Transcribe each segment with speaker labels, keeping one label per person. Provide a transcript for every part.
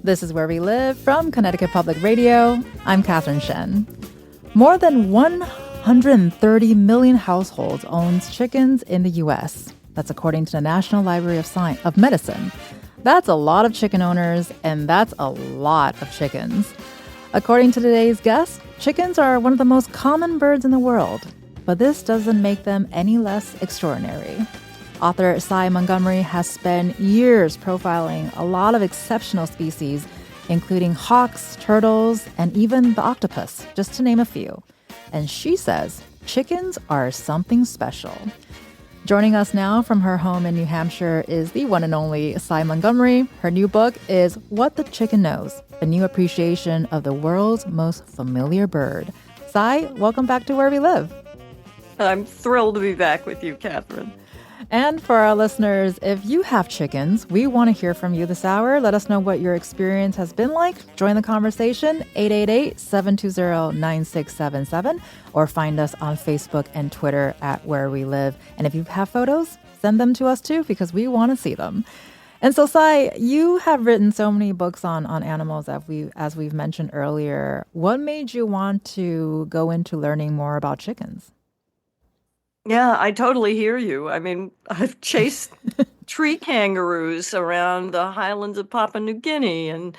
Speaker 1: This is Where We Live from Connecticut Public Radio. I'm Catherine Shen. More than 130 million households owns chickens in the U.S. That's according to the National Library of Medicine. That's a lot of chicken owners, and that's a lot of chickens. According to today's guest, chickens are one of the most common birds in the world, but this doesn't make them any less extraordinary. Author Sy Montgomery has spent years profiling a lot of exceptional species, including hawks, turtles, and even the octopus, just to name a few. And she says chickens are something special. Joining us now from her home in New Hampshire is the one and only Sy Montgomery. Her new book is What the Chicken Knows, a new appreciation of the world's most familiar bird. Sy, welcome back to Where We Live.
Speaker 2: I'm thrilled to be back with you, Catherine.
Speaker 1: And for our listeners, if you have chickens, we want to hear from you this hour. Let us know what your experience has been like. Join the conversation, 888-720-9677, or find us on Facebook and Twitter at Where We Live. And if you have photos, send them to us too, because we want to see them. And so, Sy, you have written so many books on animals as we've mentioned earlier. What made you want to go into learning more about chickens?
Speaker 2: Yeah, I totally hear you. I mean, I've chased tree kangaroos around the highlands of Papua New Guinea and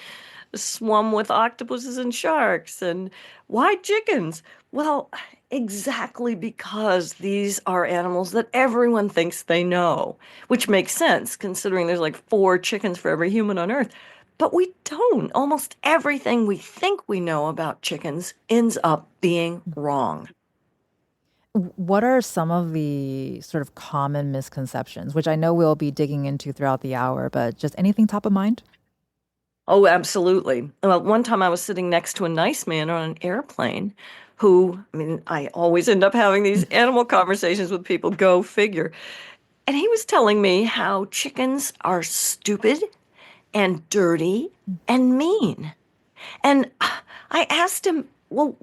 Speaker 2: swum with octopuses and sharks. And why chickens? Well, exactly because these are animals that everyone thinks they know, which makes sense considering there's like 4 chickens for every human on Earth. But we don't. Almost everything we think we know about chickens ends up being wrong.
Speaker 1: What are some of the sort of common misconceptions, which I know we'll be digging into throughout the hour, but just anything top of mind?
Speaker 2: Oh, absolutely. Well, one time I was sitting next to a nice man on an airplane who, I mean, I always end up having these animal conversations with people, go figure. And he was telling me how chickens are stupid and dirty and mean. And I asked him, well,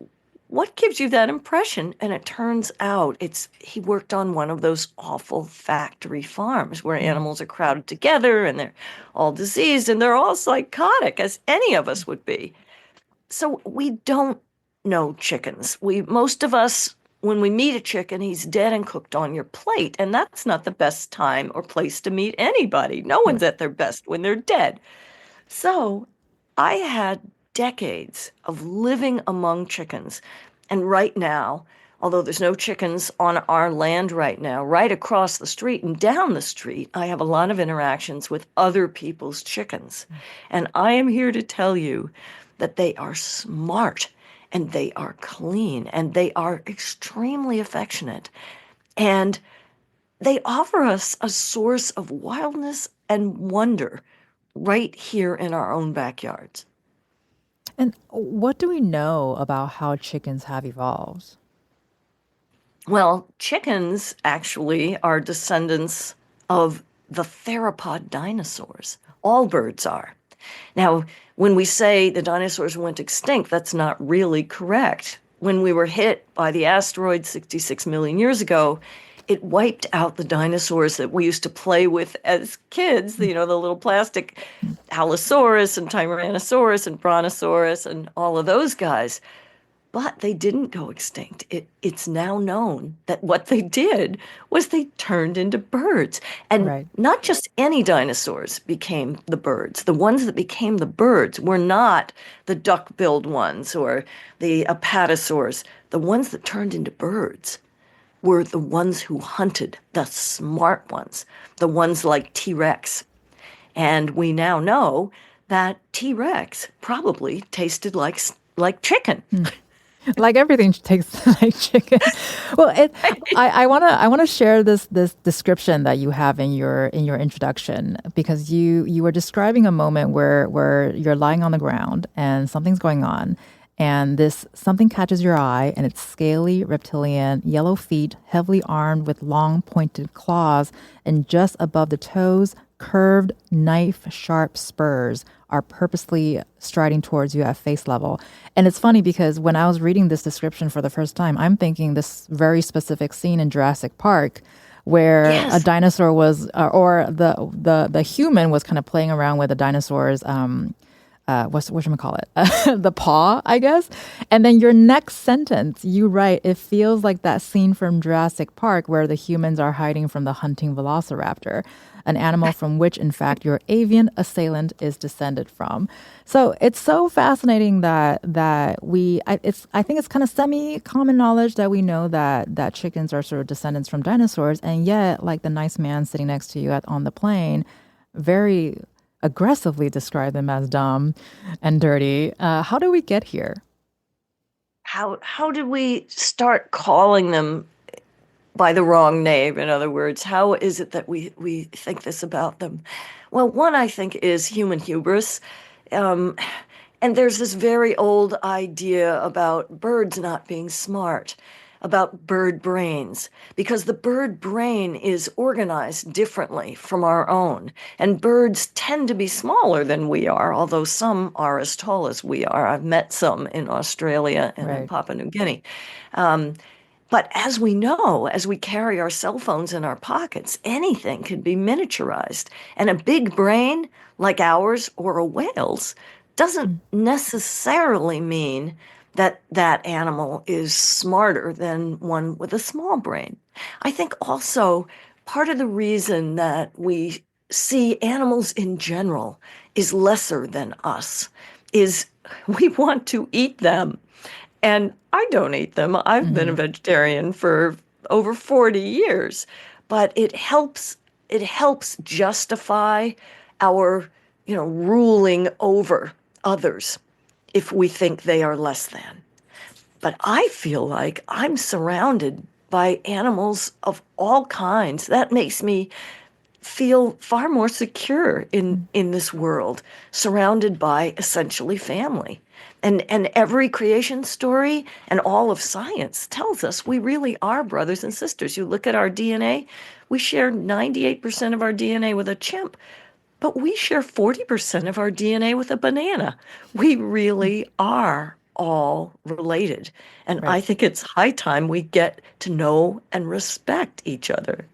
Speaker 2: what gives you that impression? And it turns out he worked on one of those awful factory farms where animals are crowded together and they're all diseased and they're all psychotic, as any of us would be. So we don't know chickens. Most of us, when we meet a chicken, he's dead and cooked on your plate. And that's not the best time or place to meet anybody. No one's at their best when they're dead. So I had decades of living among chickens. And right now, although there's no chickens on our land right now, right across the street and down the street, I have a lot of interactions with other people's chickens. And I am here to tell you that they are smart and they are clean and they are extremely affectionate. And they offer us a source of wildness and wonder right here in our own backyards.
Speaker 1: And what do we know about how chickens have evolved?
Speaker 2: Well, chickens actually are descendants of the theropod dinosaurs. All birds are. Now, when we say the dinosaurs went extinct, that's not really correct. When we were hit by the asteroid 66 million years ago, it wiped out the dinosaurs that we used to play with as kids, the little plastic Allosaurus and Tyrannosaurus and Brontosaurus and all of those guys. But they didn't go extinct. It's now known that what they did was they turned into birds. And not just any dinosaurs became the birds. The ones that became the birds were not the duck-billed ones or the apatosaurs. The ones that turned into birds were the ones who hunted, the smart ones, the ones like T-Rex. And we now know that T-Rex probably tasted like chicken.
Speaker 1: Like everything tastes like chicken. Well, I want to share this description that you have in your introduction, because you were describing a moment where you're lying on the ground and something's going on. And this something catches your eye, and it's scaly, reptilian, yellow feet, heavily armed with long pointed claws, and just above the toes, curved knife-sharp spurs are purposely striding towards you at face level. And it's funny because when I was reading this description for the first time, I'm thinking this very specific scene in Jurassic Park where a dinosaur was, or the human was kind of playing around with the dinosaur's whatchamacallit, the paw, I guess. And then your next sentence, you write, it feels like that scene from Jurassic Park where the humans are hiding from the hunting velociraptor, an animal from which, in fact, your avian assailant is descended from. So it's so fascinating I think it's kind of semi-common knowledge that we know that chickens are sort of descendants from dinosaurs, and yet, like the nice man sitting next to you on the plane, very aggressively describe them as dumb and dirty. How do we get here?
Speaker 2: How did we start calling them by the wrong name? In other words, how is it that we think this about them? Well, one I think is human hubris. Um, and there's this very old idea about birds not being smart, about bird brains, because the bird brain is organized differently from our own. And birds tend to be smaller than we are, although some are as tall as we are. I've met some in Australia and in
Speaker 1: Right.
Speaker 2: Papua New Guinea. Um, but as we know, as we carry our cell phones in our pockets, anything can be miniaturized. And a big brain like ours or a whale's doesn't necessarily mean that that animal is smarter than one with a small brain. I think also part of the reason that we see animals in general is lesser than us is we want to eat them. And I don't eat them. I've been a
Speaker 1: Mm-hmm.
Speaker 2: vegetarian for over 40 years, but it helps justify our, ruling over others if we think they are less than. But I feel like I'm surrounded by animals of all kinds. That makes me feel far more secure in this world, surrounded by essentially family. And every creation story and all of science tells us we really are brothers and sisters. You look at our DNA, we share 98% of our DNA with a chimp, but we share 40% of our DNA with a banana. We really are all related. And
Speaker 1: Right.
Speaker 2: I think it's high time we get to know and respect each other.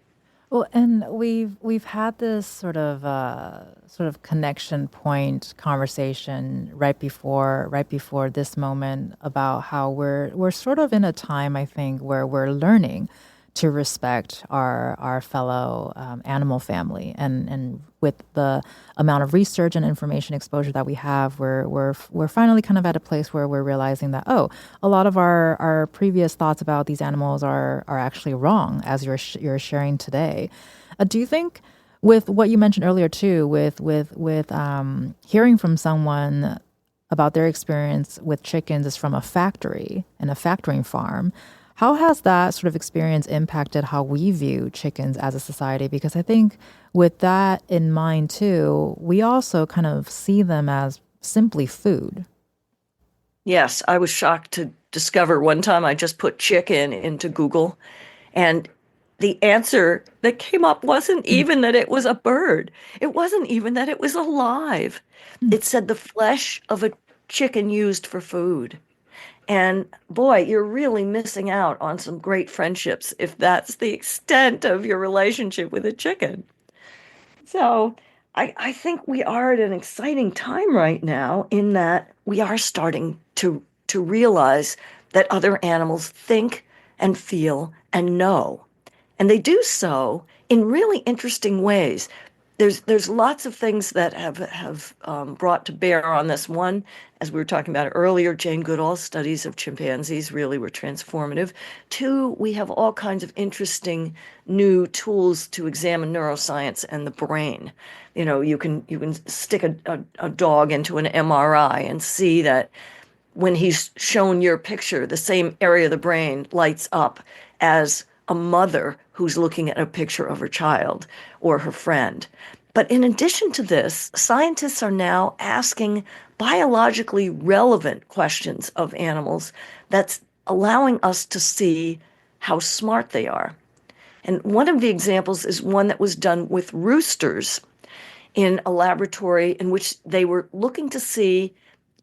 Speaker 1: Well, and we've had this sort of connection point conversation right before this moment about how we're sort of in a time, I think, where we're learning to respect our fellow animal family, and with the amount of research and information exposure that we have, we're finally kind of at a place where we're realizing that, oh, a lot of our previous thoughts about these animals are actually wrong, as you're sharing today. Do you think, with what you mentioned earlier too, with hearing from someone about their experience with chickens is from a factory and a factoring farm, how has that sort of experience impacted how we view chickens as a society? Because I think with that in mind too, we also kind of see them as simply food.
Speaker 2: Yes, I was shocked to discover one time I just put chicken into Google, and the answer that came up wasn't
Speaker 1: Mm,
Speaker 2: even that it was a bird. It wasn't even that it was alive.
Speaker 1: mm.
Speaker 2: It said the flesh of a chicken used for food. And boy, you're really missing out on some great friendships if that's the extent of your relationship with a chicken. So I think we are at an exciting time right now in that we are starting to realize that other animals think and feel and know. And they do so in really interesting ways. There's lots of things that have brought to bear on this. One, as we were talking about earlier, Jane Goodall's studies of chimpanzees really were transformative. Two, we have all kinds of interesting new tools to examine neuroscience and the brain. You can stick a dog into an MRI and see that when he's shown your picture, the same area of the brain lights up as a mother who's looking at a picture of her child or her friend. But in addition to this, scientists are now asking biologically relevant questions of animals that's allowing us to see how smart they are. And one of the examples is one that was done with roosters in a laboratory in which they were looking to see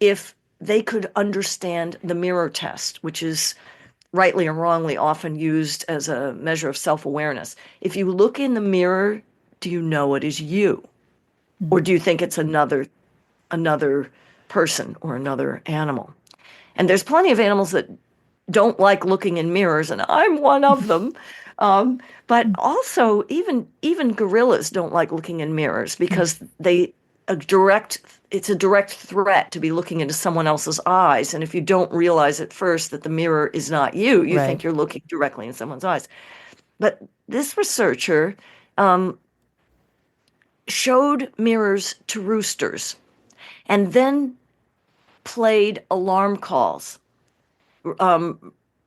Speaker 2: if they could understand the mirror test, which is rightly or wrongly often used as a measure of self-awareness. If you look in the mirror, do you know it is you?
Speaker 1: Mm.
Speaker 2: Or do you think it's another person or another animal. And there's plenty of animals that don't like looking in mirrors, and I'm one of them. But also, even gorillas don't like looking in mirrors because it's a direct threat to be looking into someone else's eyes. And if you don't realize at first that the mirror is not you, you
Speaker 1: Right.
Speaker 2: think you're looking directly in someone's eyes. But this researcher um, showed mirrors to roosters and then played alarm calls.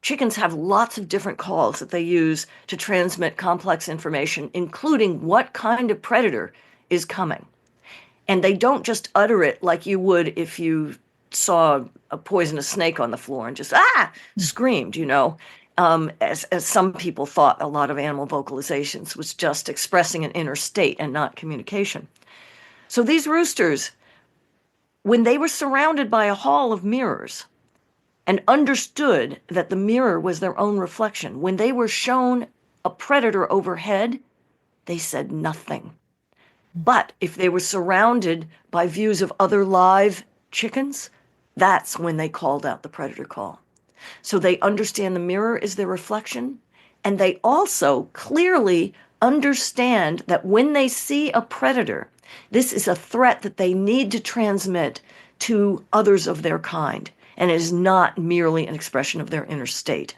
Speaker 2: Chickens have lots of different calls that they use to transmit complex information, including what kind of predator is coming. And they don't just utter it like you would if you saw a poisonous snake on the floor and just screamed, as some people thought a lot of animal vocalizations was just expressing an inner state and not communication. So these roosters, when they were surrounded by a hall of mirrors and understood that the mirror was their own reflection, when they were shown a predator overhead, they said nothing. But if they were surrounded by views of other live chickens, that's when they called out the predator call. So they understand the mirror is their reflection, and they also clearly understand that when they see a predator, this is a threat that they need to transmit to others of their kind, and is not merely an expression of their inner state.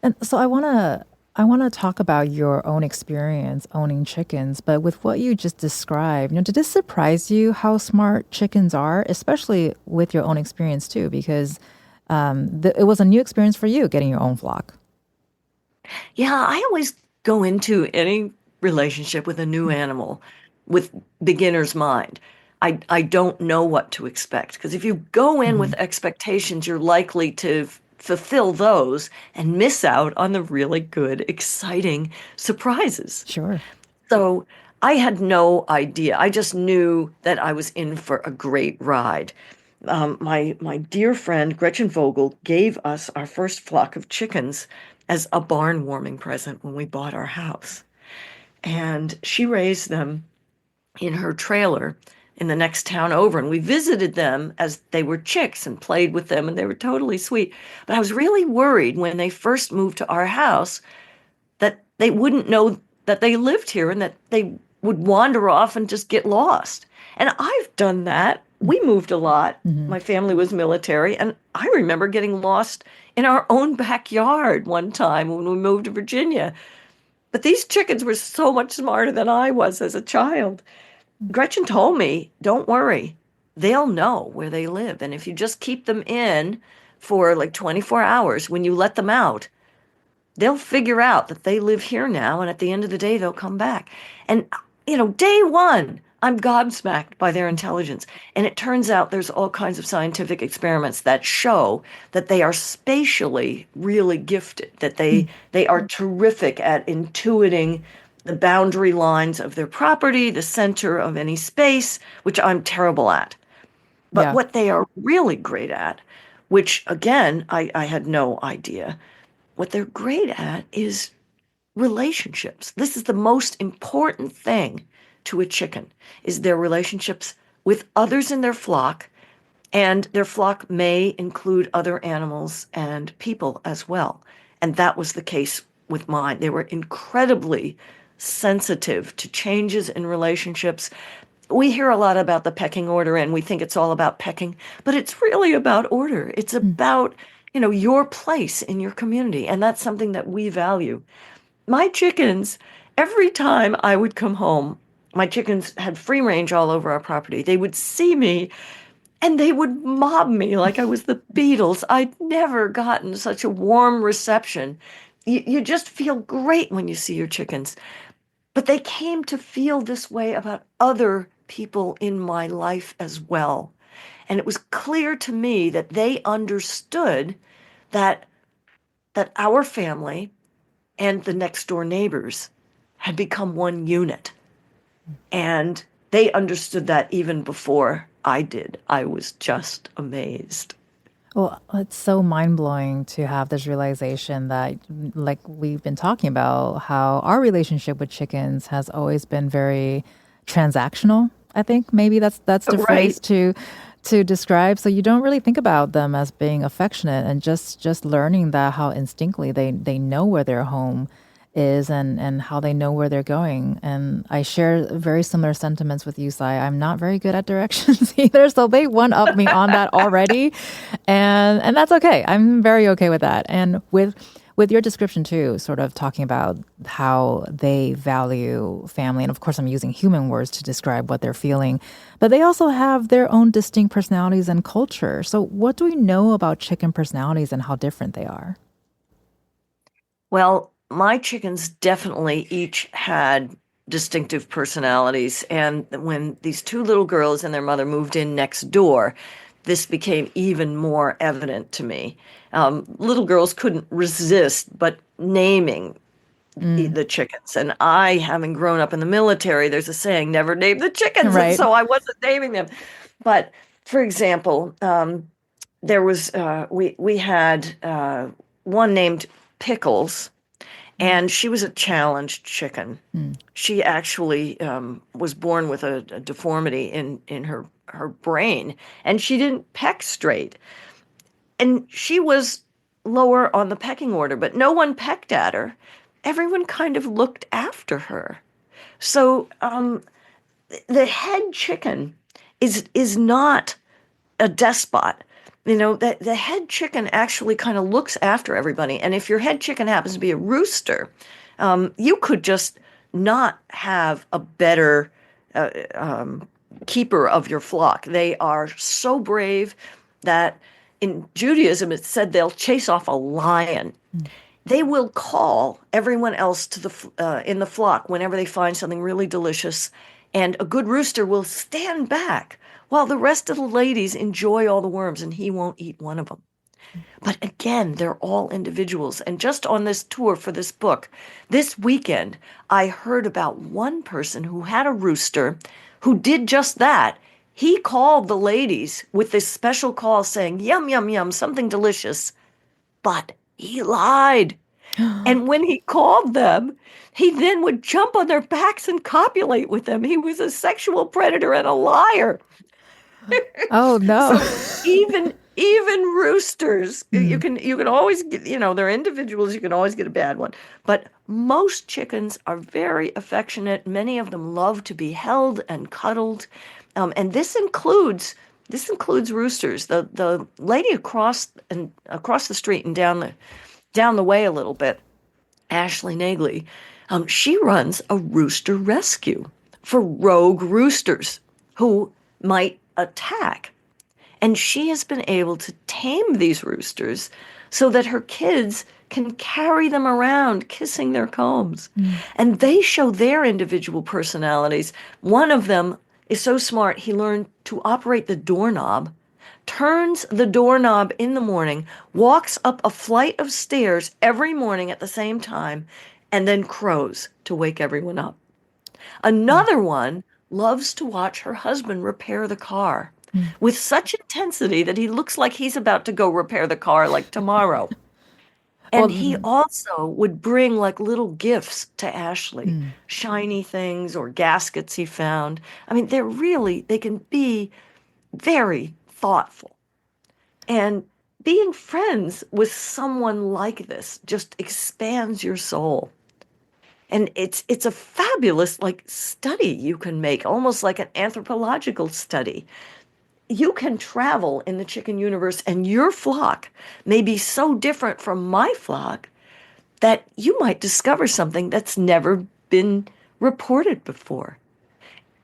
Speaker 1: And so I want to talk about your own experience owning chickens, but with what you just described, did this surprise you how smart chickens are, especially with your own experience too? Because it was a new experience for you getting your own flock.
Speaker 2: Yeah, I always go into any relationship with a new animal with beginner's mind. I don't know what to expect because if you go in
Speaker 1: Mm-hmm.
Speaker 2: with expectations, you're likely to fulfill those and miss out on the really good, exciting surprises.
Speaker 1: Sure.
Speaker 2: So I had no idea. I just knew that I was in for a great ride. My dear friend Gretchen Vogel gave us our first flock of chickens as a barn warming present when we bought our house. And she raised them in her trailer in the next town over. And we visited them as they were chicks and played with them, and they were totally sweet. But I was really worried when they first moved to our house that they wouldn't know that they lived here and that they would wander off and just get lost. And I've done that. We moved a lot.
Speaker 1: Mm-hmm.
Speaker 2: My family was military, and I remember getting lost in our own backyard one time when we moved to Virginia. But these chickens were so much smarter than I was as a child. Gretchen told me, don't worry, they'll know where they live. And if you just keep them in for like 24 hours, when you let them out, they'll figure out that they live here now, and at the end of the day, they'll come back. And, day one, I'm gobsmacked by their intelligence. And it turns out there's all kinds of scientific experiments that show that they are spatially really gifted, that they are terrific at intuiting the boundary lines of their property, the center of any space, which I'm terrible at. But
Speaker 1: Yeah.
Speaker 2: what they are really great at, which again, I had no idea, what they're great at is relationships. This is the most important thing to a chicken, is their relationships with others in their flock, and their flock may include other animals and people as well. And that was the case with mine. They were incredibly sensitive to changes in relationships. We hear a lot about the pecking order and we think it's all about pecking, but it's really about order. It's about, your place in your community. And that's something that we value. My chickens, every time I would come home, my chickens had free range all over our property. They would see me and they would mob me like I was the Beatles. I'd never gotten such a warm reception. You just feel great when you see your chickens. But they came to feel this way about other people in my life as well. And it was clear to me that they understood that our family and the next door neighbors had become one unit. And they understood that even before I did. I was just amazed.
Speaker 1: Well, it's so mind blowing to have this realization that, like we've been talking about, how our relationship with chickens has always been very transactional. I think maybe that's the
Speaker 2: Right.
Speaker 1: phrase to describe. So you don't really think about them as being affectionate, and just learning that how instinctively they know where their home is, and how they know where they're going. And I share very similar sentiments with you, Sai. I'm not very good at directions either, so they one up me on that already, and that's okay. I'm very okay with that. And with your description too, sort of talking about how they value family, and of course I'm using human words to describe what they're feeling, but they also have their own distinct personalities and culture. So what do we know about chicken personalities and how different they are?
Speaker 2: Well, my chickens definitely each had distinctive personalities. And when these two little girls and their mother moved in next door, this became even more evident to me. Little girls couldn't resist but naming
Speaker 1: Mm,
Speaker 2: the chickens. And I, having grown up in the military, there's a saying, never name the chickens. And
Speaker 1: right.
Speaker 2: so I wasn't naming them. But for example, there was we had one named Pickles, and she was a challenged chicken.
Speaker 1: Mm,
Speaker 2: She actually was born with a deformity in her brain, and she didn't peck straight. And she was lower on the pecking order, but no one pecked at her. Everyone kind of looked after her. So the head chicken is not a despot. You know, the head chicken actually kind of looks after everybody. And if your head chicken happens to be a rooster, you could just not have a better keeper of your flock. They are so brave that in Judaism it said they'll chase off a lion. They will call everyone else to the in the flock whenever they find something really delicious, and a good rooster will stand back while the rest of the ladies enjoy all the worms, and he won't eat one of them. But again, they're all individuals. And just on this tour for this book, this weekend, I heard about one person who had a rooster who did just that. He called the ladies with this special call saying, yum, yum, yum, something delicious. But he lied. And when he called them, he then would jump on their backs and copulate with them. He was a sexual predator and a liar.
Speaker 1: Oh no.
Speaker 2: So even roosters, you
Speaker 1: Mm,
Speaker 2: can always get, they're individuals, you can always get a bad one. But most chickens are very affectionate. Many of them love to be held and cuddled. And this includes roosters. The lady across the street and down the way a little bit, Ashley Nagley, she runs a rooster rescue for rogue roosters who might attack. And she has been able to tame these roosters so that her kids can carry them around, kissing their combs.
Speaker 1: mm.
Speaker 2: And they show their individual personalities. One of them is so smart, he learned to operate the doorknob, turns the doorknob in the morning, walks up a flight of stairs every morning at the same time, and then crows to wake everyone up. Another one loves to watch her husband repair the car with such intensity that he looks like he's about to go repair the car like tomorrow.
Speaker 1: Well,
Speaker 2: And he also would bring like little gifts to Ashley,
Speaker 1: mm.
Speaker 2: shiny things or gaskets he found. I mean, they can be very thoughtful. And being friends with someone like this just expands your soul. And it's a fabulous like study you can make, almost like an anthropological study. You can travel in the chicken universe, and your flock may be so different from my flock that you might discover something that's never been reported before.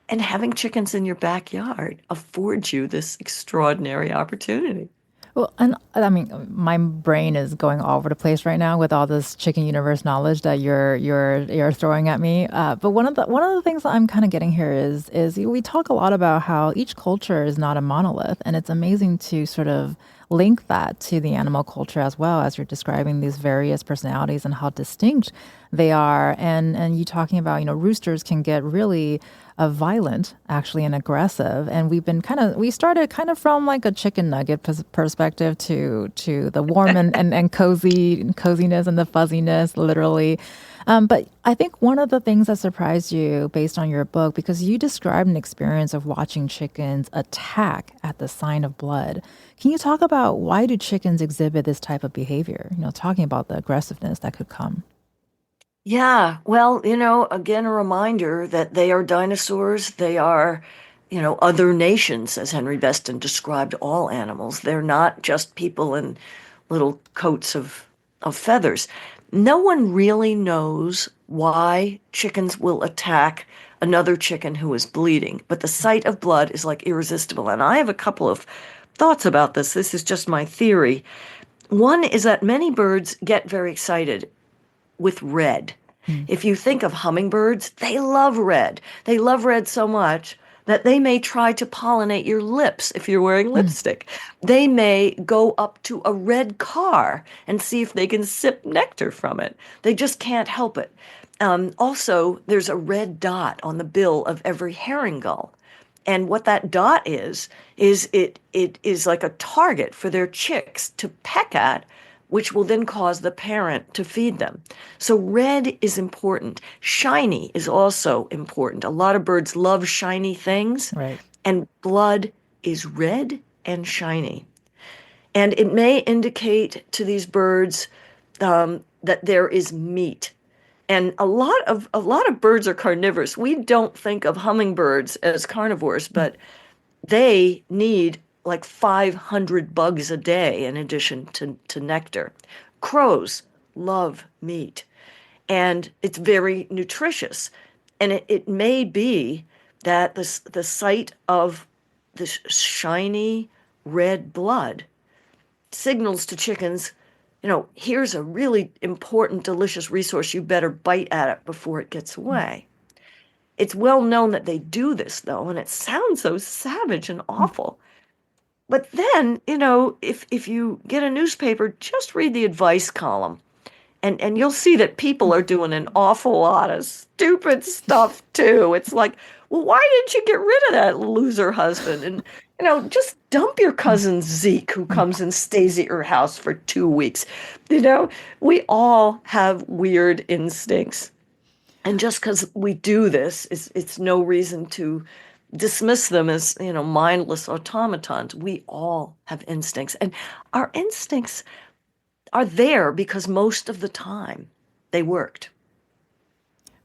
Speaker 2: And having chickens in your backyard affords you this extraordinary opportunity.
Speaker 1: Well, and I mean, my brain is going all over the place right now with all this chicken universe knowledge that you're throwing at me. But one of the things that I'm kind of getting here is we talk a lot about how each culture is not a monolith, and it's amazing to sort of link that to the animal culture as well as you're describing these various personalities and how distinct they are. And you talking about, roosters can get really violent actually and aggressive. And we started kind of from like a chicken nugget perspective to the warm and coziness and the fuzziness literally. But I think one of the things that surprised you based on your book, because you described an experience of watching chickens attack at the sign of blood. Can you talk about why do chickens exhibit this type of behavior? Talking about the aggressiveness that could come.
Speaker 2: Yeah, well, again, a reminder that they are dinosaurs. They are, other nations, as Henry Beston described all animals. They're not just people in little coats of feathers. No one really knows why chickens will attack another chicken who is bleeding, but the sight of blood is like irresistible. And I have a couple of thoughts about this. This is just my theory. One is that many birds get very excited with red.
Speaker 1: Mm.
Speaker 2: If you think of hummingbirds, they love red. They love red so much that they may try to pollinate your lips if you're wearing
Speaker 1: Mm.
Speaker 2: lipstick. They may go up to a red car and see if they can sip nectar from it. They just can't help it. Also, there's a red dot on the bill of every herring gull. And what that dot is it is like a target for their chicks to peck at, which will then cause the parent to feed them. So red is important. Shiny is also important. A lot of birds love shiny things,
Speaker 1: Right.
Speaker 2: and blood is red and shiny. And it may indicate to these birds that there is meat. And a lot of birds are carnivorous. We don't think of hummingbirds as carnivores, but they need like 500 bugs a day in addition to nectar. Crows love meat, and it's very nutritious. And it may be that the sight of this shiny red blood signals to chickens, here's a really important, delicious resource. You better bite at it before it gets away. It's well known that they do this, though, and it sounds so savage and awful. But then, if you get a newspaper, just read the advice column, and you'll see that people are doing an awful lot of stupid stuff too. It's like, well, why didn't you get rid of that loser husband? And just dump your cousin Zeke, who comes and stays at your house for 2 weeks. We all have weird instincts. And just because we do this, it's no reason to dismiss them as, mindless automatons. We all have instincts. And our instincts are there because most of the time they worked.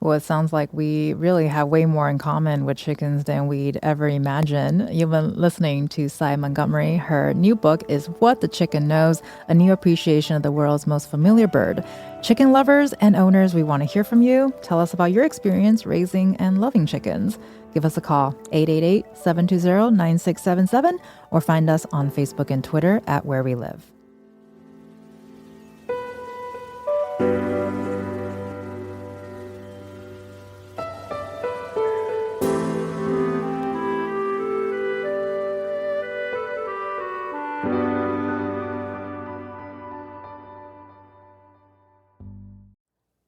Speaker 1: Well, it sounds like we really have way more in common with chickens than we'd ever imagine. You've been listening to Sy Montgomery. Her new book is What the Chicken Knows, a new appreciation of the world's most familiar bird. Chicken lovers and owners, we want to hear from you. Tell us about your experience raising and loving chickens. Give us a call, 888-720-9677, or find us on Facebook and Twitter at Where We Live.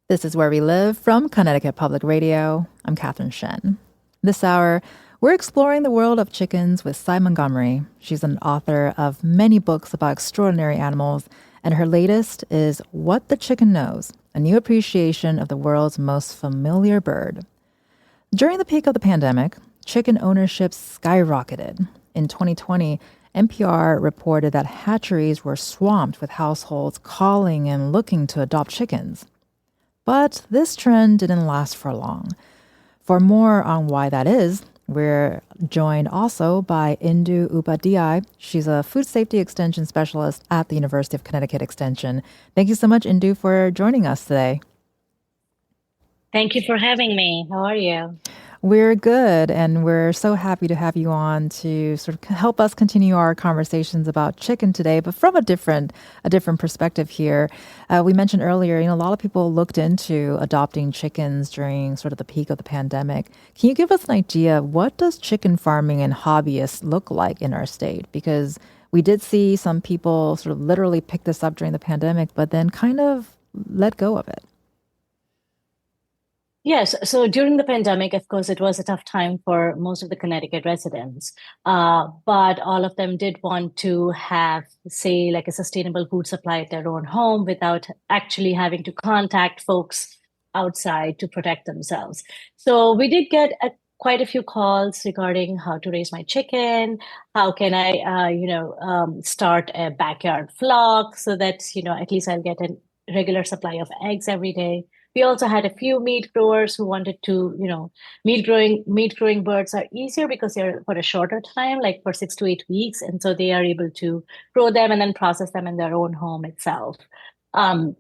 Speaker 1: This is Where We Live from Connecticut Public Radio. I'm Catherine Shen. This hour, we're exploring the world of chickens with Sy Montgomery. She's an author of many books about extraordinary animals, and her latest is What the Chicken Knows, a new appreciation of the world's most familiar bird. During the peak of the pandemic, chicken ownership skyrocketed. In 2020, NPR reported that hatcheries were swamped with households calling and looking to adopt chickens. But this trend didn't last for long. For more on why that is, we're joined also by Indu Upadhyay. She's a food safety extension specialist at the University of Connecticut Extension. Thank you so much, Indu, for joining us today.
Speaker 3: Thank you for having me. How are you?
Speaker 1: We're good, and we're so happy to have you on to sort of help us continue our conversations about chicken today, but from a different perspective here. We mentioned earlier, a lot of people looked into adopting chickens during sort of the peak of the pandemic. Can you give us an idea of what does chicken farming and hobbyists look like in our state? Because we did see some people sort of literally pick this up during the pandemic, but then kind of let go of it.
Speaker 3: Yes. So during the pandemic, of course, it was a tough time for most of the Connecticut residents. But all of them did want to have, say, like a sustainable food supply at their own home without actually having to contact folks outside to protect themselves. So we did get quite a few calls regarding how to raise my chicken, how can I, start a backyard flock so that, at least I'll get a regular supply of eggs every day. We also had a few meat growers who wanted to, meat growing birds are easier because they're for a shorter time, like for 6 to 8 weeks. And so they are able to grow them and then process them in their own home itself. Um,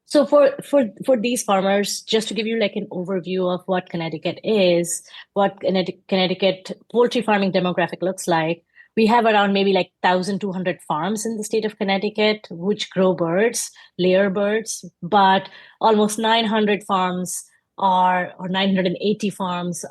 Speaker 3: so for these farmers, just to give you like an overview of what Connecticut is, what Connecticut poultry farming demographic looks like, we have around maybe like 1,200 farms in the state of Connecticut, which grow birds, layer birds, but almost 900 farms or 980 farms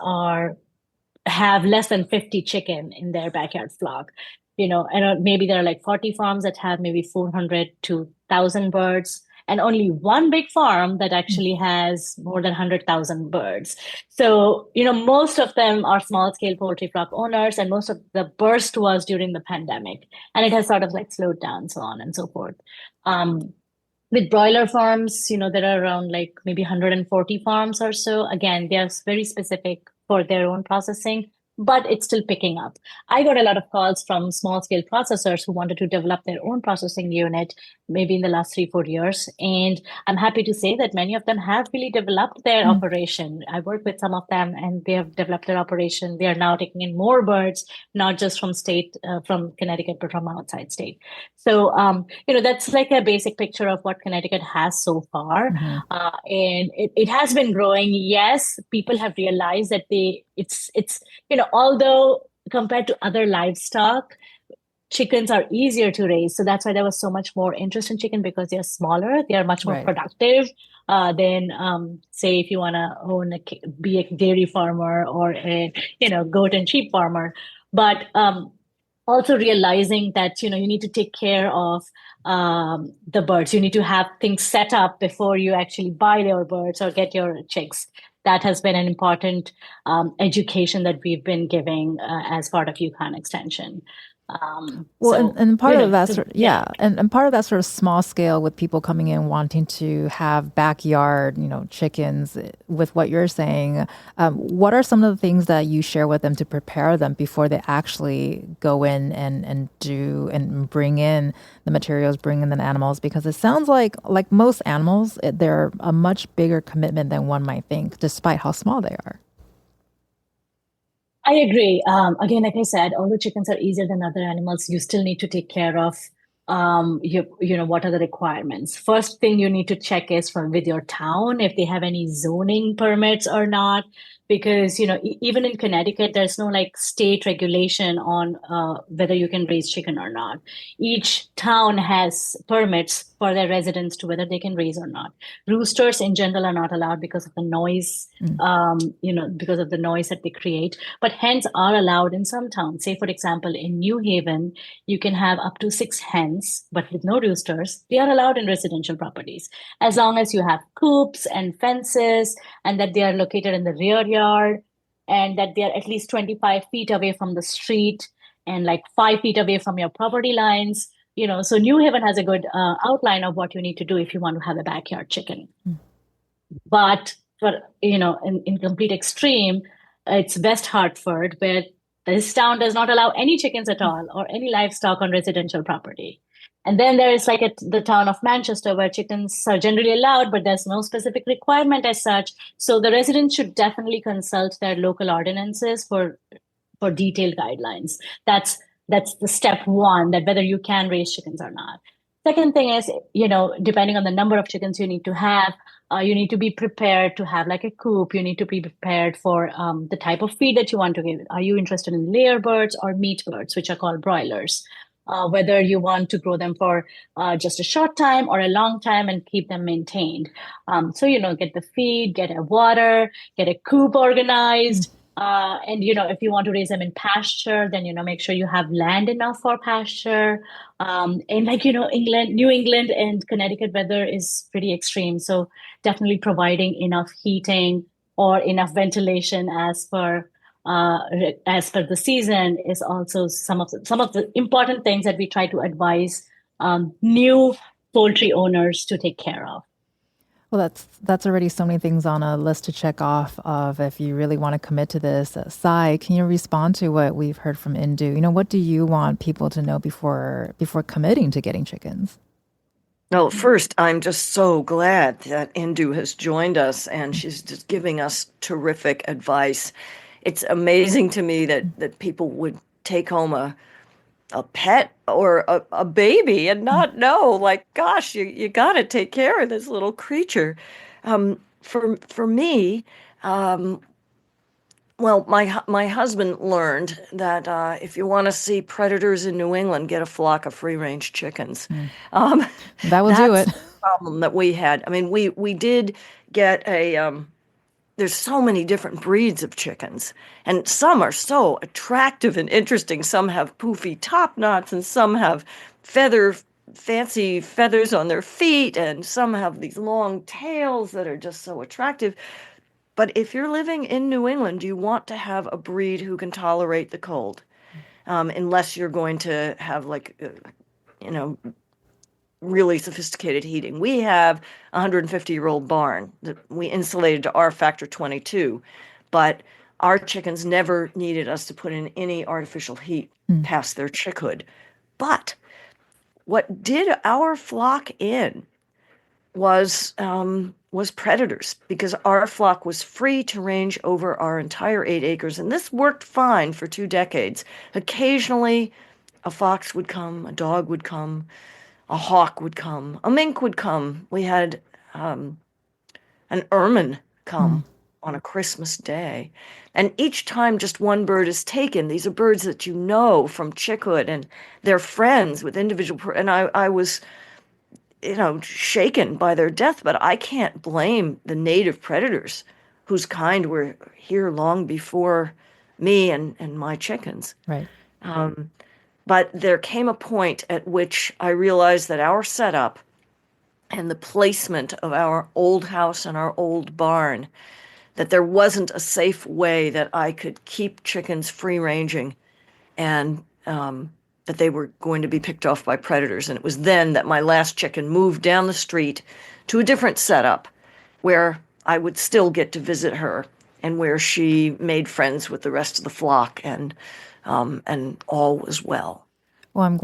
Speaker 3: have less than 50 chicken in their backyard flock. And maybe there are like 40 farms that have maybe 400 to 1,000 birds, and only one big farm that actually has more than 100,000 birds. So, most of them are small scale poultry flock owners, and most of the burst was during the pandemic, and it has sort of like slowed down, so on and so forth. With broiler farms, there are around like maybe 140 farms or so. Again, they are very specific for their own processing, but it's still picking up. I got a lot of calls from small scale processors who wanted to develop their own processing unit, maybe in the last 3-4 years. And I'm happy to say that many of them have really developed their operation. I work with some of them and they have developed their operation. They are now taking in more birds, not just from Connecticut, but from outside state. So, that's like a basic picture of what Connecticut has so far. And it has been growing. Yes, people have realized that it's although compared to other livestock, chickens are easier to raise. So that's why there was so much more interest in chicken, because they're smaller, they are much more productive than, say, if you want to be a dairy farmer or a, goat and sheep farmer. But also realizing that, you need to take care of the birds. You need to have things set up before you actually buy your birds or get your chicks. That has been an important education that we've been giving as part of UConn Extension.
Speaker 1: And part of that, and part of that sort of small scale with people coming in wanting to have backyard, chickens. With what you're saying, what are some of the things that you share with them to prepare them before they actually go in and do and bring in the materials, bring in the animals? Because it sounds like most animals, they're a much bigger commitment than one might think, despite how small they are.
Speaker 3: I agree. Again, like I said, although chickens are easier than other animals, you still need to take care of, what are the requirements. First thing you need to check is with your town, if they have any zoning permits or not. Because, even in Connecticut, there's no like state regulation on whether you can raise chicken or not. Each town has permits for their residents to whether they can raise or not. Roosters in general are not allowed because of the noise, because of the noise that they create. But hens are allowed in some towns. Say, for example, in New Haven, you can have up to 6 hens, but with no roosters. They are allowed in residential properties, as long as you have coops and fences and that they are located in the rear yard and that they are at least 25 feet away from the street and like 5 feet away from your property lines. So New Haven has a good outline of what you need to do if you want to have a backyard chicken. But for, in complete extreme, it's West Hartford, where this town does not allow any chickens at all or any livestock on residential property. And then there is like the town of Manchester, where chickens are generally allowed, but there's no specific requirement as such. So the residents should definitely consult their local ordinances for detailed guidelines. That's the step one, that whether you can raise chickens or not. Second thing is, depending on the number of chickens you need to have, you need to be prepared to have like a coop. You need to be prepared for the type of feed that you want to give. Are you interested in layer birds or meat birds, which are called broilers? Whether you want to grow them for just a short time or a long time and keep them maintained. So, get the feed, get a water, get a coop organized. And, if you want to raise them in pasture, then, make sure you have land enough for pasture. And New England and Connecticut weather is pretty extreme. So definitely providing enough heating or enough ventilation as per the season is also some of the important things that we try to advise new poultry owners to take care of.
Speaker 1: Well, that's already so many things on a list to check off of if you really want to commit to this. Sai, can you respond to what we've heard from Indu? What do you want people to know before committing to getting chickens?
Speaker 2: No, first, I'm just so glad that Indu has joined us and she's just giving us terrific advice. It's amazing to me that people would take home a pet or a baby and not know, like, gosh, you got to take care of this little creature. For me, um, well, my husband learned that if you want to see predators in New England, get a flock of free-range chickens. Um,
Speaker 1: That will do
Speaker 2: that's
Speaker 1: it.
Speaker 2: the problem that we had. I mean, we did get there's so many different breeds of chickens, and some are so attractive and interesting. Some have poofy top knots, and some have fancy feathers on their feet, and some have these long tails that are just so attractive. But if you're living in New England, you want to have a breed who can tolerate the cold, unless you're going to have you know, really sophisticated heating. We have a 150-year-old barn that we insulated to R factor 22, but our chickens never needed us to put in any artificial heat past their chickhood. But what did our flock in was predators, because our flock was free to range over our entire 8 acres, and this worked fine for 2 decades. Occasionally, a fox would come, a dog would come, a hawk would come, a mink would come. We had an ermine come on a Christmas day. And each time just one bird is taken, these are birds that you know from chickhood, and they're friends with individual. And I was, shaken by their death, but I can't blame the native predators whose kind were here long before me and my chickens.
Speaker 1: Right.
Speaker 2: But there came a point at which I realized that our setup and the placement of our old house and our old barn, that there wasn't a safe way that I could keep chickens free ranging, and that they were going to be picked off by predators. And it was then that my last chicken moved down the street to a different setup where I would still get to visit her and where she made friends with the rest of the flock, and all was well.
Speaker 1: Well, I'm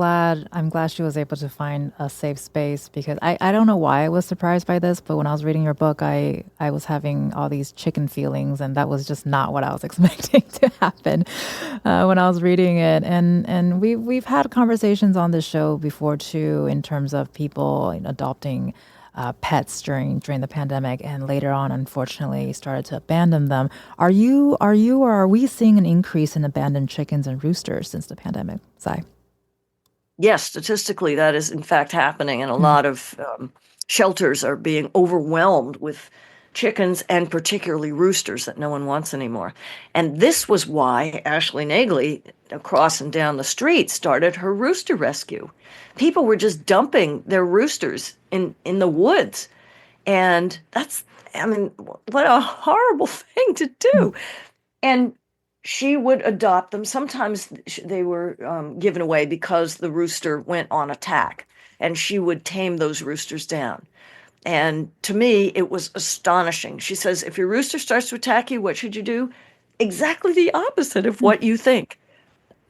Speaker 1: glad she was able to find a safe space, because I don't know why I was surprised by this, but when I was reading your book, I was having all these chicken feelings, and that was just not what I was expecting to happen when I was reading it. And we've had conversations on this show before too, in terms of people adopting pets during the pandemic, and later on, unfortunately, started to abandon them. Are you or are we seeing an increase in abandoned chickens and roosters since the pandemic, Sai?
Speaker 2: Yes, statistically, that is in fact happening, and a lot of shelters are being overwhelmed with chickens, and particularly roosters that no one wants anymore. And this was why Ashley Nagley, across and down the street, started her rooster rescue. People were just dumping their roosters in the woods, and what a horrible thing to do. And she would adopt them. Sometimes they were given away because the rooster went on attack, and she would tame those roosters down. And to me, it was astonishing. She says, if your rooster starts to attack you, what should you do? Exactly the opposite of what you think.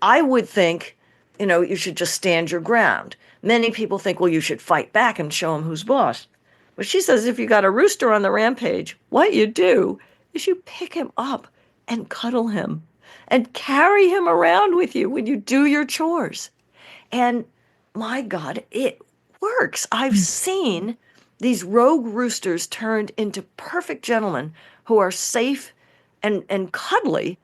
Speaker 2: I would think, you should just stand your ground. Many people think, well, you should fight back and show him who's boss. But she says, if you got a rooster on the rampage, what you do is you pick him up and cuddle him and carry him around with you when you do your chores. And my God, it works. I've seen these rogue roosters turned into perfect gentlemen who are safe and cuddly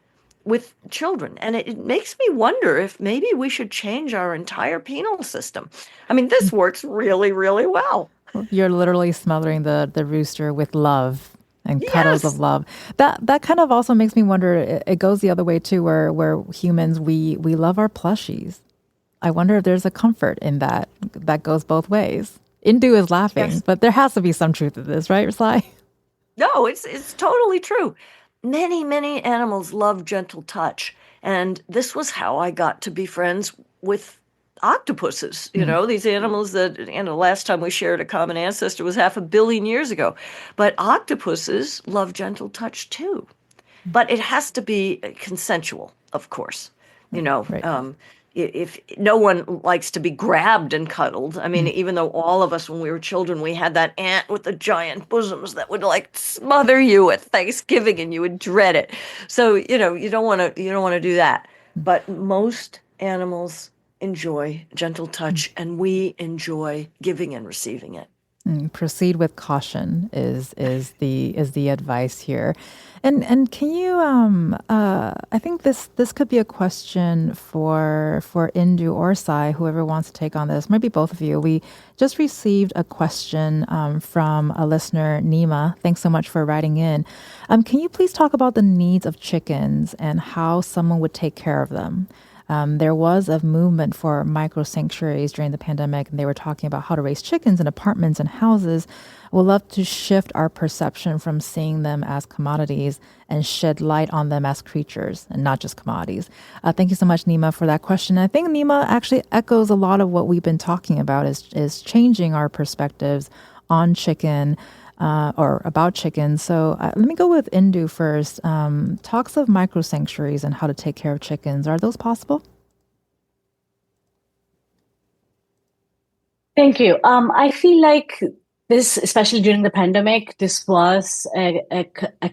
Speaker 2: with children. And it makes me wonder if maybe we should change our entire penal system. I mean, this works really, really well.
Speaker 1: You're literally smothering the rooster with love and cuddles
Speaker 2: Yes.
Speaker 1: of love. That kind of also makes me wonder. It goes the other way too, where humans we love our plushies. I wonder if there's a comfort in that goes both ways. Indu is laughing,
Speaker 2: Yes.
Speaker 1: but there has to be some truth to this, right, Sly?
Speaker 2: No, it's totally true. Many, many animals love gentle touch. And this was how I got to be friends with octopuses, these animals that, last time we shared a common ancestor was 500 million years ago. But octopuses love gentle touch too. But it has to be consensual, of course.
Speaker 1: Right.
Speaker 2: If no one likes to be grabbed and cuddled. I mean, even though all of us, when we were children, we had that aunt with the giant bosoms that would like smother you at Thanksgiving, and you would dread it. So you don't want to do that. But most animals enjoy gentle touch, and we enjoy giving and receiving it.
Speaker 1: Proceed with caution is the advice here. And can you I think this could be a question for Indu or Sy, whoever wants to take on this, maybe both of you. We just received a question from a listener, Nima. Thanks so much for writing in. Can you please talk about the needs of chickens and how someone would take care of them? There was a movement for micro sanctuaries during the pandemic, and they were talking about how to raise chickens in apartments and houses. We'd love to shift our perception from seeing them as commodities and shed light on them as creatures and not just commodities. Thank you so much, Nima, for that question. I think Nima actually echoes a lot of what we've been talking about is changing our perspectives on chicken, or about chickens. So let me go with Indu first. Talks of micro sanctuaries and how to take care of chickens. Are those possible?
Speaker 3: Thank you. I feel like this, especially during the pandemic, this was a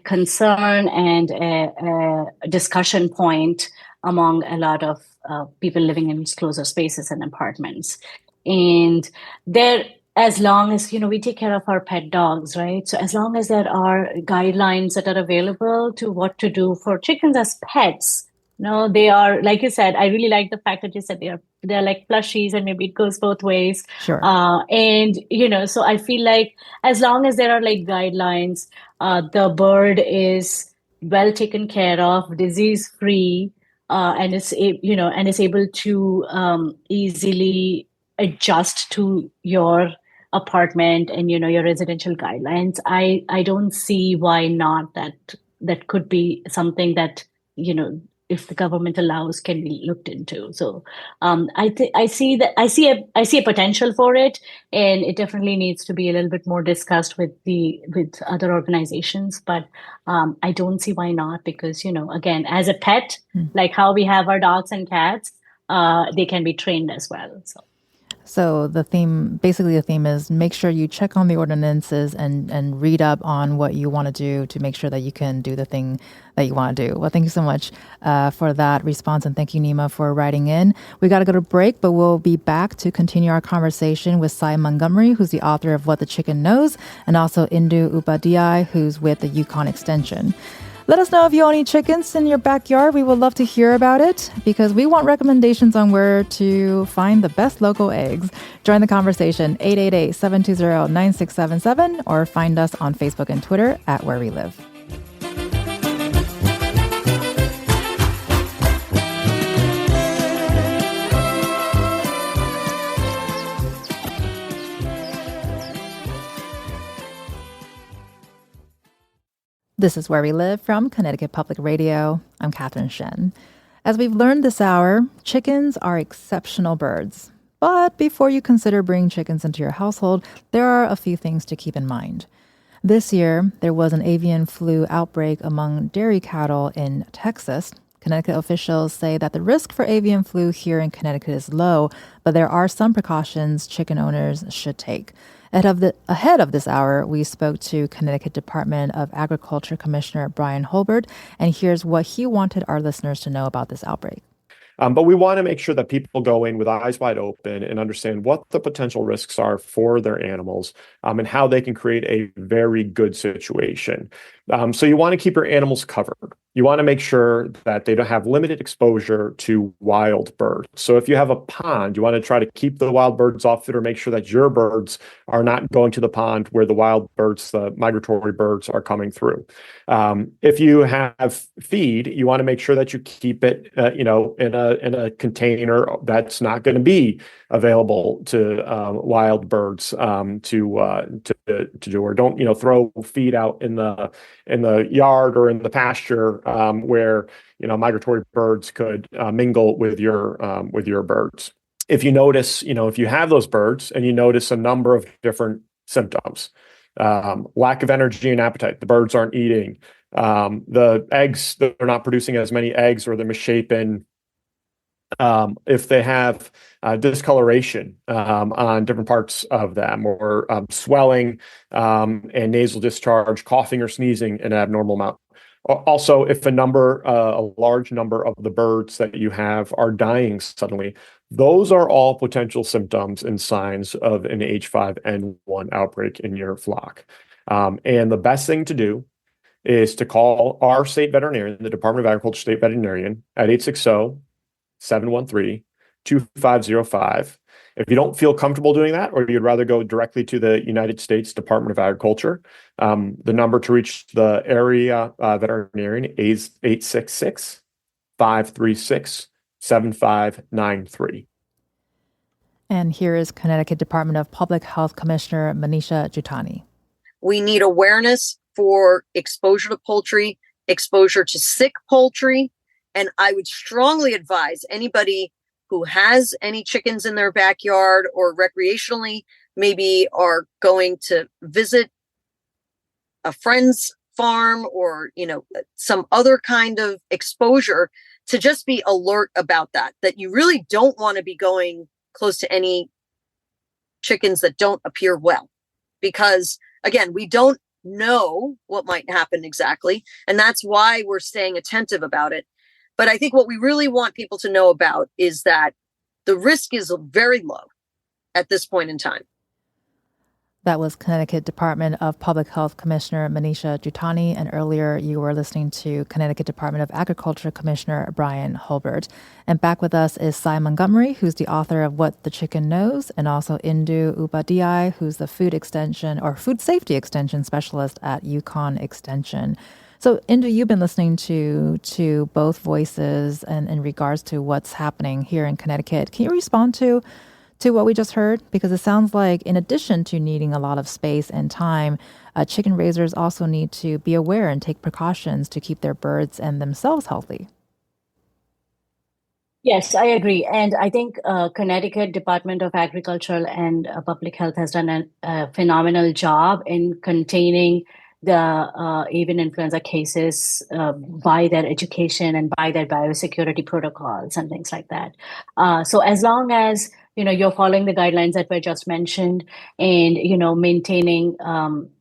Speaker 3: concern and a discussion point among a lot of people living in closer spaces and apartments. And as long as, we take care of our pet dogs, right? So as long as there are guidelines that are available to what to do for chickens as pets, they are, like you said, I really like the fact that you said they're like plushies, and maybe it goes both ways.
Speaker 1: Sure.
Speaker 3: And, so I feel like as long as there are like guidelines, the bird is well taken care of, disease free, and is able to easily adjust to your apartment and your residential guidelines. I don't see why not. That could be something that if the government allows, can be looked into. So I see a potential for it, and it definitely needs to be a little bit more discussed with other organizations. But I don't see why not, because again, as a pet, like how we have our dogs and cats, they can be trained as well.
Speaker 1: So the theme is make sure you check on the ordinances and read up on what you want to do to make sure that you can do the thing that you want to do. Well, thank you so much for that response. And thank you, Nima, for writing in. We got to go to break, but we'll be back to continue our conversation with Sy Montgomery, who's the author of What the Chicken Knows, and also Indu Upadhyay, who's with the Yukon Extension. Let us know if you own any chickens in your backyard. We would love to hear about it because we want recommendations on where to find the best local eggs. Join the conversation, 888-720-9677, or find us on Facebook and Twitter at Where We Live. This is Where We Live from Connecticut Public Radio. I'm Catherine Shen. As we've learned this hour, chickens are exceptional birds. But before you consider bringing chickens into your household, there are a few things to keep in mind. This year, there was an avian flu outbreak among dairy cattle in Texas. Connecticut officials say that the risk for avian flu here in Connecticut is low, but there are some precautions chicken owners should take. Ahead of this hour, we spoke to Connecticut Department of Agriculture Commissioner Brian Holbert, and here's what he wanted our listeners to know about this outbreak.
Speaker 4: But we want to make sure that people go in with eyes wide open and understand what the potential risks are for their animals, and how they can create a very good situation. So you want to keep your animals covered. You want to make sure that they don't have limited exposure to wild birds. So if you have a pond, you want to try to keep the wild birds off it, or make sure that your birds are not going to the pond where the wild birds, the migratory birds, are coming through. If you have feed, you want to make sure that you keep it, in a container that's not going to be available to wild birds to do, or don't throw feed out in the yard or in the pasture where migratory birds could mingle with your birds. if you notice, if you have those birds and you notice a number of different symptoms, lack of energy and appetite, the birds aren't eating, the eggs, they're not producing as many eggs, or they're misshapen. If they have discoloration on different parts of them, or swelling and nasal discharge, coughing or sneezing in an abnormal amount. Also, if a large number of the birds that you have are dying suddenly, those are all potential symptoms and signs of an H5N1 outbreak in your flock. And the best thing to do is to call our state veterinarian, the Department of Agriculture state veterinarian, at 860-713-2505. If you don't feel comfortable doing that, or you'd rather go directly to the United States Department of Agriculture, the number to reach the area veterinarian is 866-536-7593.
Speaker 1: And here is Connecticut Department of Public Health Commissioner Manisha Jutani.
Speaker 5: We need awareness for exposure to poultry, exposure to sick poultry, and I would strongly advise anybody who has any chickens in their backyard, or recreationally maybe are going to visit a friend's farm, or some other kind of exposure, to just be alert about that you really don't want to be going close to any chickens that don't appear well, because again, we don't know what might happen exactly, and that's why we're staying attentive about it. But I think what we really want people to know about is that the risk is very low at this point in time.
Speaker 1: That was Connecticut Department of Public Health Commissioner Manisha Jutani, and earlier you were listening to Connecticut Department of Agriculture Commissioner Brian Hulbert. And back with us is Sy Montgomery, who's the author of What the Chicken Knows, and also Indu Upadhyay, who's the food safety extension specialist at Yukon Extension. So, Indu, you've been listening to both voices and in regards to what's happening here in Connecticut. Can you respond to what we just heard? Because it sounds like, in addition to needing a lot of space and time, chicken raisers also need to be aware and take precautions to keep their birds and themselves healthy.
Speaker 3: Yes, I agree. And I think Connecticut Department of Agriculture and Public Health has done a phenomenal job in containing the avian influenza cases by their education and by their biosecurity protocols and things like that. So as long as you're following the guidelines that were just mentioned, and maintaining,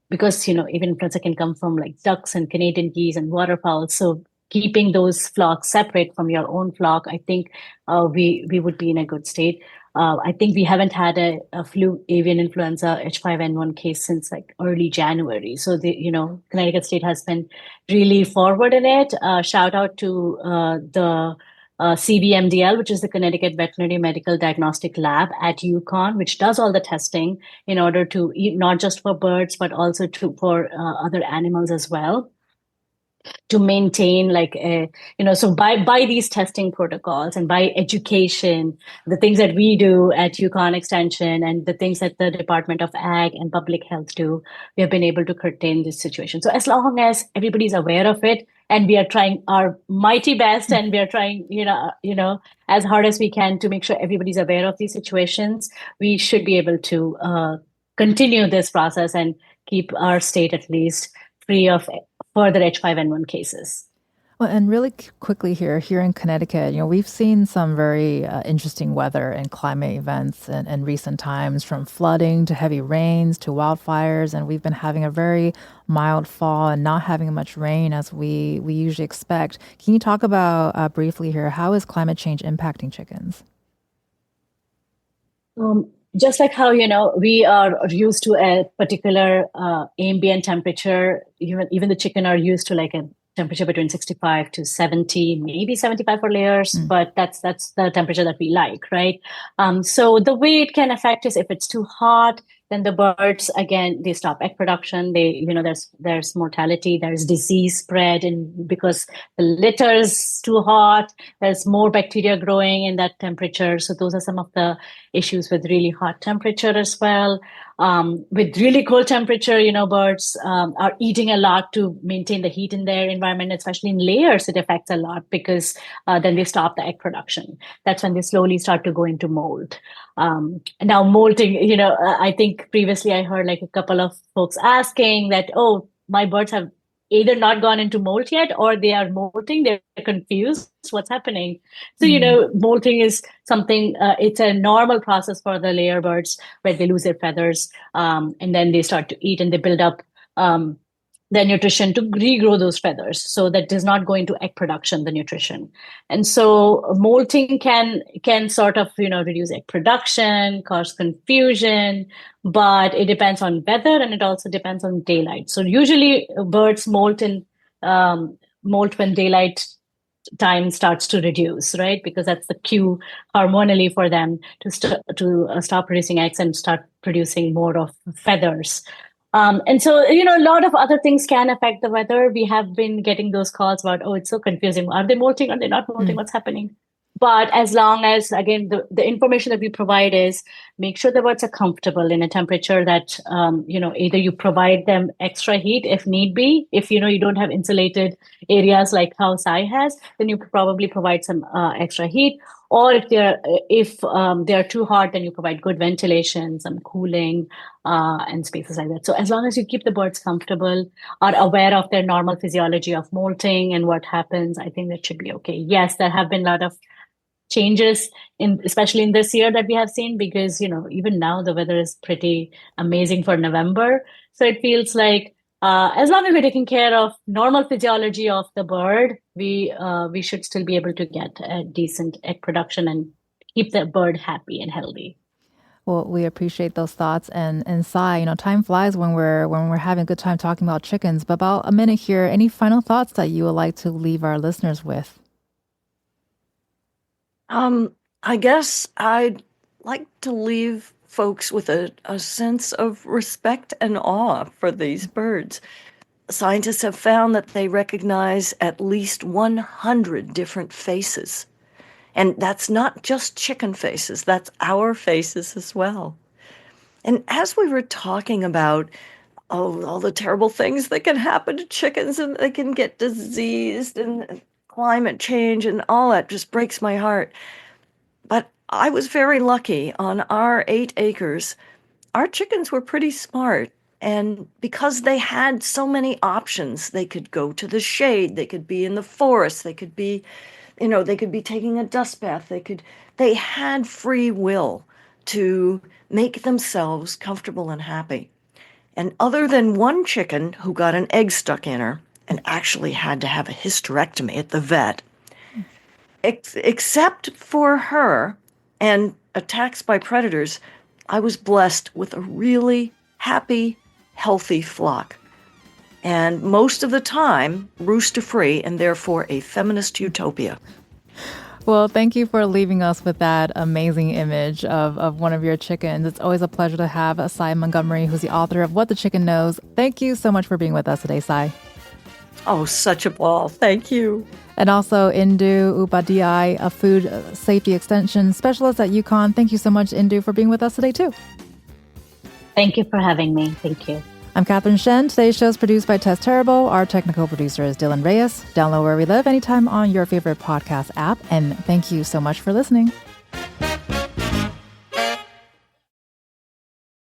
Speaker 3: because avian influenza can come from like ducks and Canadian geese and waterfowl. So keeping those flocks separate from your own flock, I think we would be in a good state. I think we haven't had a flu avian influenza H5N1 case since like early January. So Connecticut State has been really forward in it. Shout out to the CVMDL, which is the Connecticut Veterinary Medical Diagnostic Lab at Yukon, which does all the testing in order to eat, not just for birds, but also for other animals as well, to maintain so by these testing protocols and by education, the things that we do at Yukon Extension and the things that the Department of Ag and Public Health do, we have been able to curtail this situation. So as long as everybody's aware of it, and we are trying our mighty best, and we are trying, as hard as we can to make sure everybody's aware of these situations, we should be able to continue this process and keep our state at least free of further H5N1 cases.
Speaker 1: Well, and really quickly here in Connecticut, we've seen some very interesting weather and climate events in recent times, from flooding to heavy rains to wildfires, and we've been having a very mild fall and not having much rain as we usually expect. Can you talk about briefly here, how is climate change impacting chickens?
Speaker 3: Just like how, we are used to a particular ambient temperature, even the chicken are used to like a temperature between 65 to 70, maybe 75 for layers, but that's the temperature that we like, right? So the way it can affect is if it's too hot, then the birds, again, they stop egg production. There's mortality, there's disease spread, and because the litter is too hot, there's more bacteria growing in that temperature. So those are some of the issues with really hot temperature as well. With really cold temperature, birds are eating a lot to maintain the heat in their environment, especially in layers. It affects a lot because then they stop the egg production. That's when they slowly start to go into molt. Now molting, I think previously I heard like a couple of folks asking that, oh, my birds have either not gone into molt yet or they are molting. They're confused. What's happening? So, molting is something, it's a normal process for the layer birds where they lose their feathers and then they start to eat and they build up their nutrition to regrow those feathers. So that does not go into egg production, the nutrition. And so molting can sort of, reduce egg production, cause confusion, but it depends on weather and it also depends on daylight. So usually birds molt when daylight time starts to reduce, right? Because that's the cue hormonally for them to stop producing eggs and start producing more of feathers. And so, a lot of other things can affect the weather. We have been getting those calls about, oh, it's so confusing. Are they molting? Are they not molting? What's happening? But as long as, again, the information that we provide is make sure the birds are comfortable in a temperature that, either you provide them extra heat if need be. If, you don't have insulated areas like how Sy has, then you could probably provide some extra heat. Or if they're too hot, then you provide good ventilation, some cooling, and spaces like that. So as long as you keep the birds comfortable, are aware of their normal physiology of molting and what happens, I think that should be okay. Yes, there have been a lot of changes especially in this year that we have seen because, even now the weather is pretty amazing for November. So it feels like as long as we're taking care of normal physiology of the bird, we should still be able to get a decent egg production and keep the bird happy and healthy.
Speaker 1: Well, we appreciate those thoughts. And Sy, time flies when we're having a good time talking about chickens. But about a minute here, any final thoughts that you would like to leave our listeners with?
Speaker 2: I guess I'd like to leave folks with a sense of respect and awe for these birds. Scientists have found that they recognize at least 100 different faces. And that's not just chicken faces, that's our faces as well. And as we were talking about all the terrible things that can happen to chickens and they can get diseased and climate change and all that just breaks my heart. But I was very lucky on our 8 acres. Our chickens were pretty smart. And because they had so many options, they could go to the shade, they could be in the forest, they could be, they could be taking a dust bath. They had free will to make themselves comfortable and happy. And other than one chicken who got an egg stuck in her and actually had to have a hysterectomy at the vet, except for her and attacks by predators, I was blessed with a really happy, healthy flock. And most of the time, rooster-free and therefore a feminist utopia.
Speaker 1: Well, thank you for leaving us with that amazing image of one of your chickens. It's always a pleasure to have Sy Montgomery, who's the author of What the Chicken Knows. Thank you so much for being with us today, Sy.
Speaker 2: Oh, such a ball. Thank you.
Speaker 1: And also Indu Upadhyay, a food safety extension specialist at UConn. Thank you so much, Indu, for being with us today, too.
Speaker 3: Thank you for having me. Thank you.
Speaker 1: I'm Catherine Shen. Today's show is produced by Tess Terrible. Our technical producer is Dylan Reyes. Download Where We Live anytime on your favorite podcast app. And thank you so much for listening.